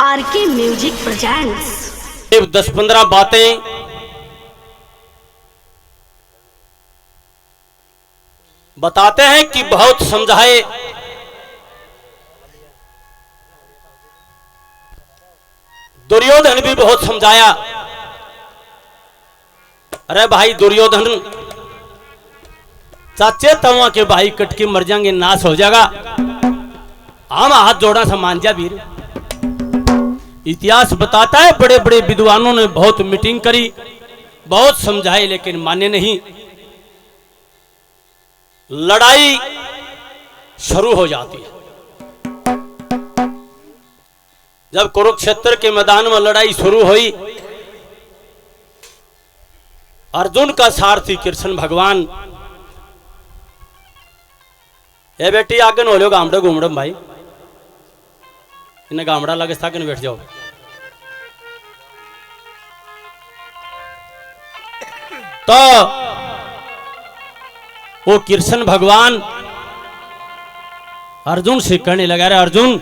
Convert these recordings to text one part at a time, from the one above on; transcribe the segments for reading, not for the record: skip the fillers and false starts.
RK music presents 10-15 बातें बताते हैं कि बहुत समझाए। दुर्योधन भी बहुत समझाया। अरे भाई दुर्योधन, चाचे तवा के भाई कट के मर जाएंगे, नाश हो जाएगा। हम हाथ जोड़ा सा मान जा वीर। इतिहास बताता है बड़े बड़े विद्वानों ने बहुत मीटिंग करी, बहुत समझाए, लेकिन माने नहीं। लड़ाई शुरू हो जाती है। जब कुरुक्षेत्र के मैदान में लड़ाई शुरू हुई, अर्जुन का सारथी कृष्ण भगवान, ए बेटी आगे न हो लो गामड़ा घूमड़म भाई, इन्हें गामड़ा लगे था कि बैठ जाओ। तो वो कृष्ण भगवान अर्जुन से कहने लगा, रे अर्जुन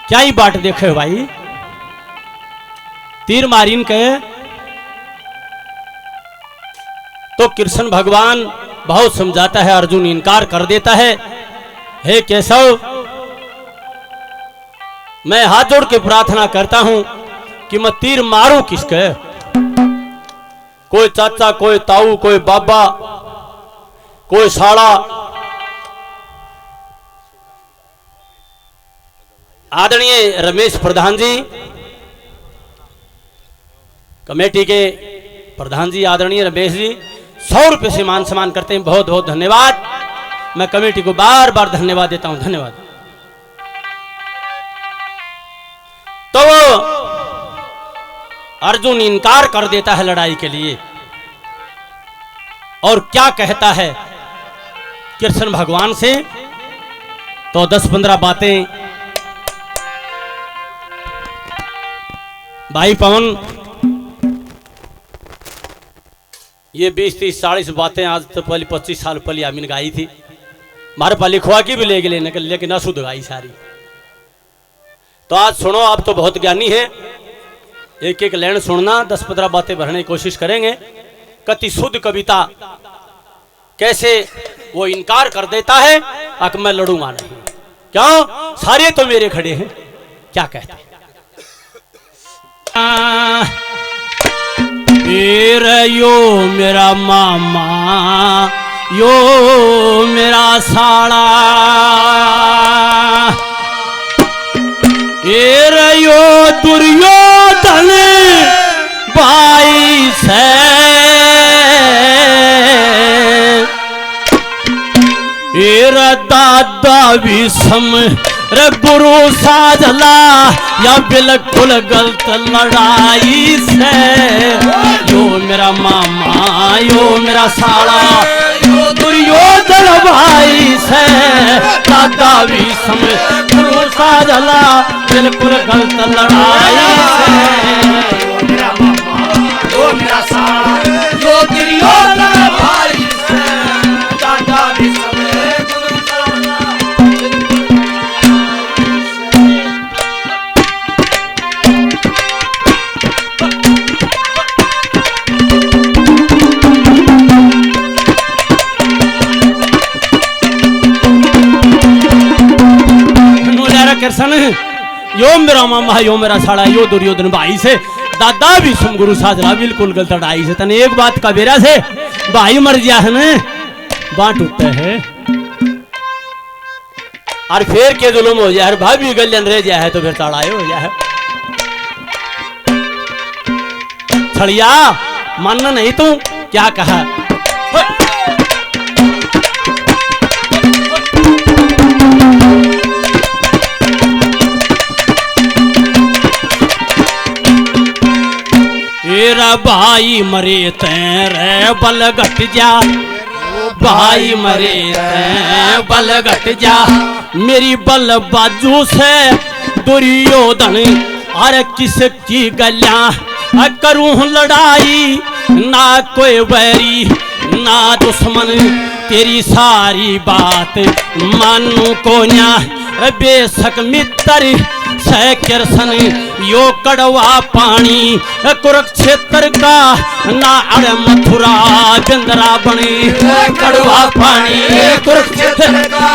क्या ही बाट देखे हो भाई, तीर मारीन के। तो कृष्ण भगवान बहुत समझाता है, अर्जुन इनकार कर देता है। हे केशव, मैं हाथ जोड़ के प्रार्थना करता हूं कि मैं तीर मारूं किसके, कोई चाचा, कोई ताऊ, कोई बाबा, कोई साड़ा। आदरणीय रमेश प्रधान जी, कमेटी के प्रधान जी आदरणीय रमेश जी 100 रुपए से मान सम्मान करते हैं, बहुत बहुत धन्यवाद। मैं कमेटी को बार बार धन्यवाद देता हूं, धन्यवाद। तो वो अर्जुन इनकार कर देता है लड़ाई के लिए, और क्या कहता है कृष्ण भगवान से। तो 10-15 बातें भाई पवन, ये 20-30-40 बातें आज तो पहले 25 साल पहले आमीन गाई थी। मारे पा लिखवा की भी ले गए, लेकिन अशुद्ध गाई सारी। तो आज सुनो, आप तो बहुत ज्ञानी है, एक एक लाइन सुनना, 10-15 बातें भरने की कोशिश करेंगे। कति शुद्ध कविता, कैसे वो इनकार कर देता है अब मैं लड़ूंगा नहीं। क्यों? सारे तो मेरे खड़े हैं। क्या कहते हैं? यो मेरा मामा, यो मेरा साड़ा, यो दुर्योधन भाई से, दादा भी सम रे गुरु साजला, या बिल्कुल गलत लड़ाई से। यो मेरा मामा, यो मेरा साला, यो दुर्योधन भाई से, दादा भी सम गुरु साजला, बिल्कुल गलत लड़ाई से। यो मेरा मामा, यो मेरा साला, यो दुर्योधन भाई से, दादा भी सम कृष्ण। यो मेरा मामा, यो मेरा साड़ा, यो दुर्योधन भाई से, दादा भी सम गुरु साजला, बिल्कुल गलत लड़ाई से। तने एक बात का बेरा से भाई मर गया है ना, बांट उठते है, और फिर के जुलम हो जाए, भाभी गलन रह जाए है, तो फिर तड़ाए हो जाए। छड़िया मानना नहीं तू, क्या कहा? मेरा भाई मरे तेरे बल घट जा, भाई मरे तेरे बल घट जा, मेरी बल बाजू से दुर्योधन, अरे किसकी गलियां करूं लड़ाई, ना कोई बैरी ना दुश्मन, तेरी सारी बात मानू को न्या, बेशक मित्र सह कृष्ण यो कड़वा पानी कुरुक्षेत्र का ना अरे मथुरा बिंदरा बनी कड़वा पानी कुरुक्षेत्र का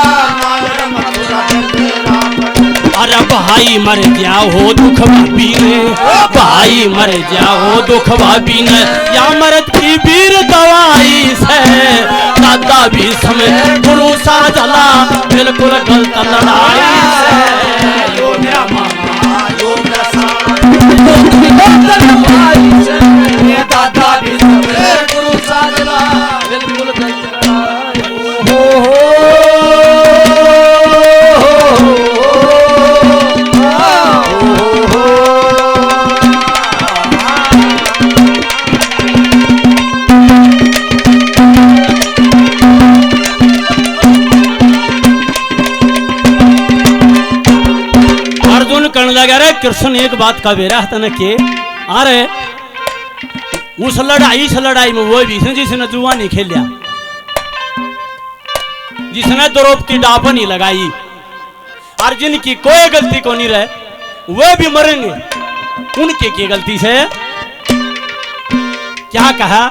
अरे भाई मर जाओ दुख भाभी ने भाई मर जाओ दुख भाभी ने या मरद की वीर दवाई से दादा भी समय गुरु सा जला बिल्कुल गलत लड़ाई से यो मेरा मामा यो मेरा दादा भी समय गुरु सा जला बिल्कुल गलत लड़ाई कृष्ण एक बात का बेरा था न के अरे उस लड़ाई में वो भी जिसने जुआ नहीं खेलिया जिसने द्रौपदी डाप नहीं लगाई और जिनकी कोई गलती को नहीं रहे वे भी मरेंगे उनके की गलती से क्या कहा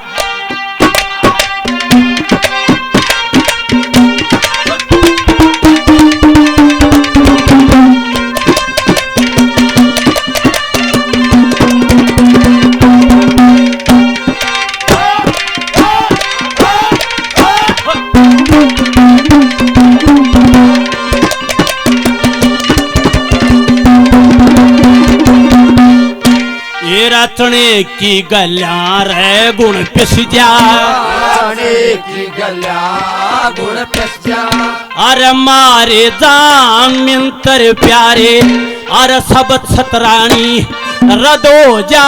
चने की गल्या रे गुण पिस जा चने की गल्या गुण पिस जा अरे मारे जान मिंतर प्यारे अरे सब छतरानी रदो जा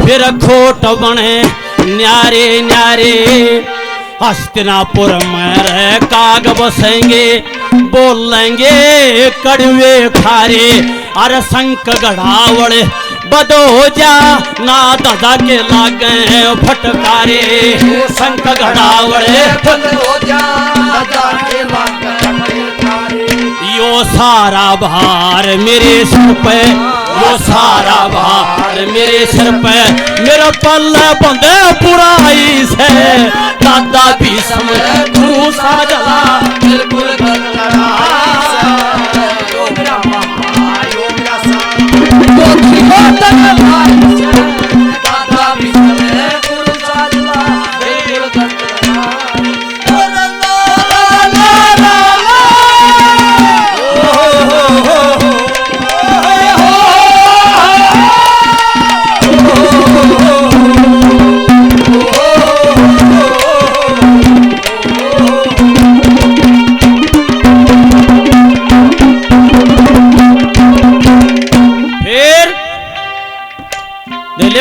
फिर खोट बने न्यारे न्यारे हस्तिनापुर में रह काग बसेंगे बोलेंगे कड़वे खारे अरे शंख गढ़ावड़ बदो जा ना दादा के लागे फटकारे शंख गढ़ावड़े बदो जा दादा के लागे फटकारे यो सारा भार मेरे सिर पे यो सारा भार मेरे सिर पे मेरा पल्ला बंदे बुराई से दादा भी समय गुरु सा जला बिल्कुल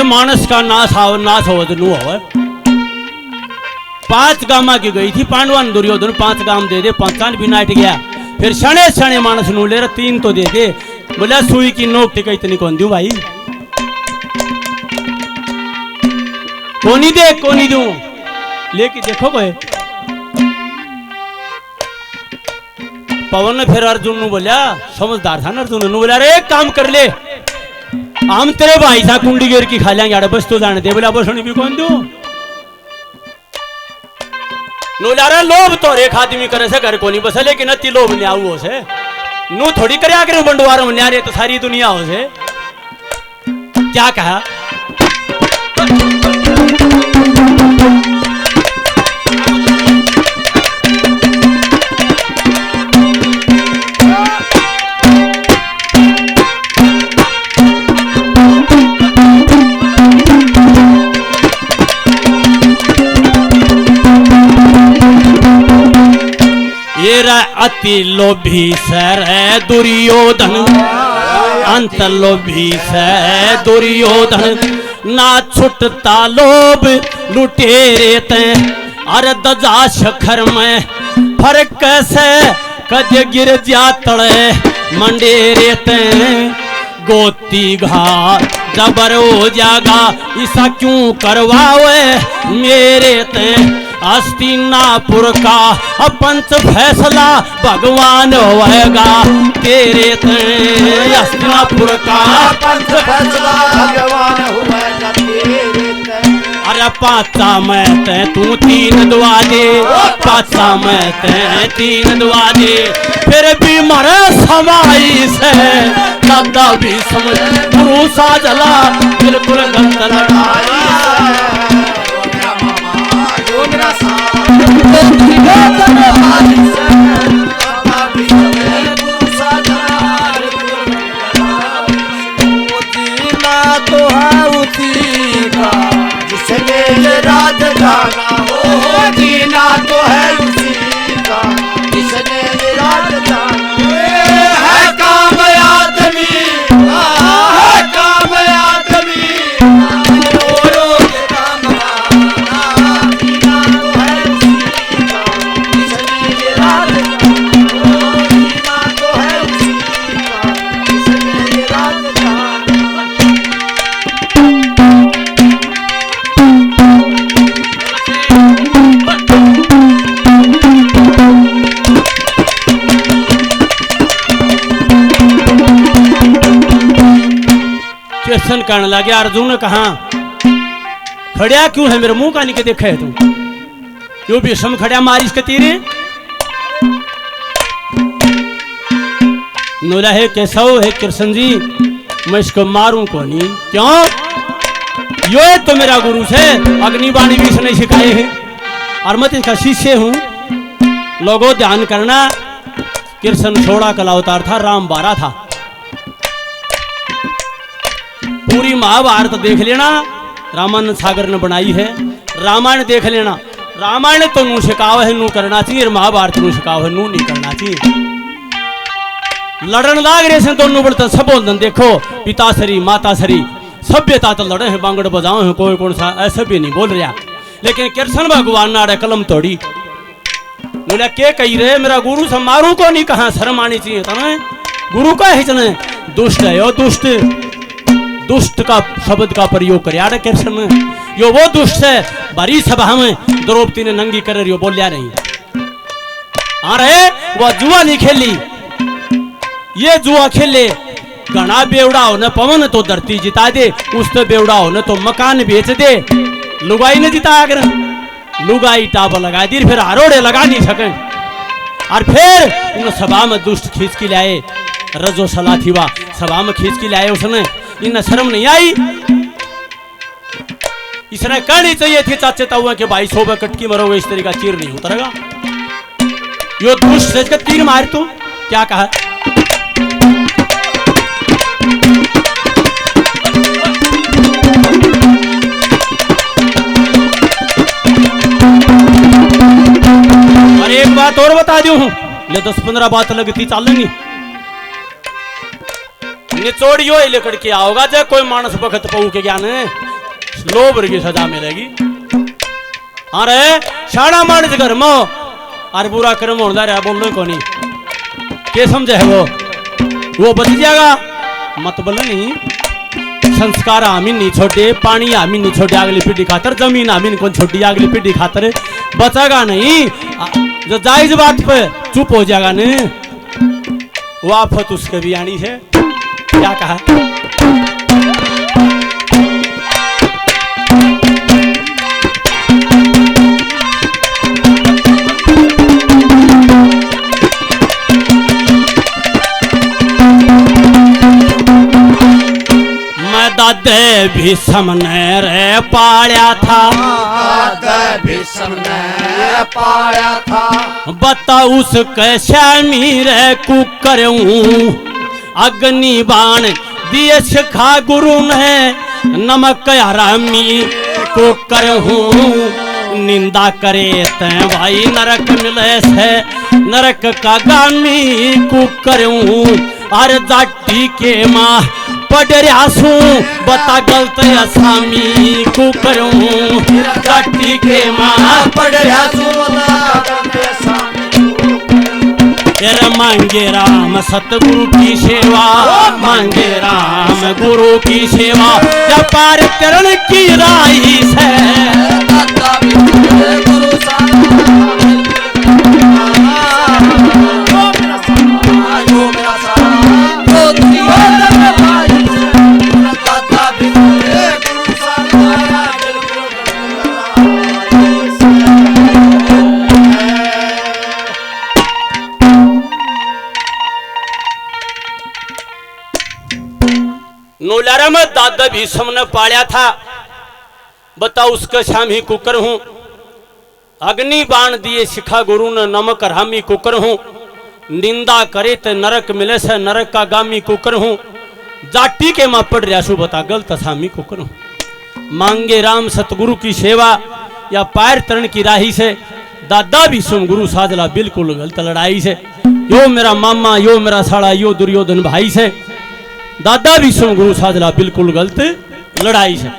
मानस का नाश हो तो हो 5 गामा की गई थी पांडवान दुर्योधन 5 गाम दे दे 5 भी नाट गया फिर शने शने मानस नू ले 3 तो दे दे बोला सुई की नोक टिका इतनी कौन दूं भाई कोनी दूं लेके देखो कोई पवन ने फिर अर्जुन नु बोला समझदार था ना अर्जुन नु बोला रे एक काम कर ले हम तेरे भाई सा कुंडी गिर की खा लेंगे बस तो जाने दे बोला बसनी भी कौन दू नो लोभ तो एक आदमी करे से घर को नहीं बसे लेकिन अति लोभ ने आओ से नु थोड़ी करे आकर बंडवार में न्यारे तो सारी दुनिया हो से क्या कहा अति लोभी सर दुर्योधन अंत लोभी से दुर्योधन ना छुटता लोभ लुटेरे ते अरे दजा शखर में फर्क कैसे कद गिर जा तड़े मंडेरे ते गोती घाट जबर हो जागा ऐसा क्यों करवावे मेरे ते हस्तिनापुर का पंच फैसला भगवान होएगा तेरे तय। हस्तिनापुर का पंच फैसला भगवान होएगा तेरे तय। अरे पाचा में तय तू तीन दुआ दे, पाचा में तय तीन दुआ दे, फिर भी मरे समाई से दादा भी समझ गुरु सा जला बिल्कुल गलत लड़ाई। तो है उसी का जिसने ये राज जाना हो, जीना तो है उसी का जिसने ये राज जाना है। काम आदमी है, काम आदमी रो के काम आना, जीना तो है उसी का जिसने ये राज जाना हो, जीना तो है उसी का जिसने ये राज जाना। क्वेश्चन करने लगे अर्जुन ने कहा खड़िया क्यों है मेरे मुंह का नहीं के देखा है तू क्यों विषम खड़िया मारिश के तीरे नोला है कैसव है कृष्ण जी मैं इसको मारूं को नहीं क्यों यो तो मेरा गुरु से अग्निवाणी भी इसने सिखाए हैं और मैं इसका शिष्य हूं। लोगों ध्यान करना कृष्ण 16 कला अवतार था, राम 12 था। पूरी महाभारत देख लेना रामानंद सागर ने बनाई है, रामायण देख लेना रामायण तो नू सिखाव है नू करना चाहिए, महाभारत नू सिखाव है नू नहीं करना चाहिए। लड़न लाग रहे से दोनों बड़े सबोधन देखो पिता सरी माता सरी सभ्यता तो लड़े हैं बांगड़ बजाओ हैं कोई कौन सा ऐसा भी नहीं बोल रहा, लेकिन कृष्ण भगवान ने कलम तोड़ी बोला के कही रहे मेरा गुरु से मारू को नहीं कहा शर्म आनी चाहिए तने गुरु का हिचने दुष्ट है यो दुष्ट दुष्ट का शब्द का प्रयोग कर कृष्ण यो वो दुष्ट है बड़ी सभा में द्रौपदी ने नंगी कर यो बोलिया नहीं आ रहे वो जुआ नहीं खेली ये जुआ खेले घना बेवड़ा हो न पवन तो धरती जिता दे उससे बेवड़ा हो न तो मकान बेच दे लुगाई ने जिता अगर लुगाई टाप लगा दी फिर आरोड़े लगा नहीं सके और फिर उन सभा में दुष्ट खींच के लाए रजो सला थी वह सभा में खींच के लाए उसने इन शर्म नहीं आई इसने करनी चाहिए थी चाचे ताऊ के भाई सोबे कटकी मरोगे इस तरीका चीर नहीं उतरेगा यो दुष्ट सच का तीर मार तू क्या कहा और एक बात और बता दूं ले 10-15 बात लगती चलेंगी निचोड़ियो लेकर के आओगा जब कोई मानस बखत पऊ के ज्ञान लोभ की सजा मिलेगी। अरे शाना मानस घर में और बुरा कर्म होता रहा बोलने को नहीं क्या समझे है वो बच जाएगा मत बोले नहीं संस्कार आमीन नहीं छोड़े पानी आमीन नहीं छोड़े अगली पीढ़ी खातर जमीन आमीन कौन छोड़ी अगली पीढ़ी खातर बचागा नहीं जो जायज बात पे चुप हो जाएगा नहीं वो आफत उसके भी आनी है क्या कहा मैं दादे भी सामने रे पाया था भीष्म ने पाया था बता उस कैश्यामी रे कुकरूं अग्नि बाण दिए सिखा गुरु ने नमक हरामी को करहूं निंदा करे तै भाई नरक मिले से नरक का गामी को करूं अरे जाटी के माँ पडरियासू बता गलत असामी को करूं जाटी के माँ पडरियासू बता गलत असामी तेरा मांगे राम सतगुरु की सेवा मांगे राम गुरु की सेवा जब पार करण की राही से गुरु गुरु साला जो मेरा साला जो दुर्योधन में भाई से दादा भी गुरु साला नोलारा में दादा भीष्म ने पाया था, बता उसका शामी कुकर हूं। अग्नि बाण दिए सिखा गुरु ने नमक रामी कुकर हूं। निंदा करे तो नरक मिले से नरक का गामी कुकर हूं। जाटी के मां पड़ रहा सु बता गलत सामी कुकर हूं। मांगे राम सतगुरु की सेवा या पैर तरण की राही से दादा भीष्म गुरु साजला बिल्कुल गलत लड़ाई से। यो मेरा मामा यो मेरा साड़ा यो दुर्योधन भाई से दादा भीष्म गुरु साजला बिल्कुल गलत लड़ाई से।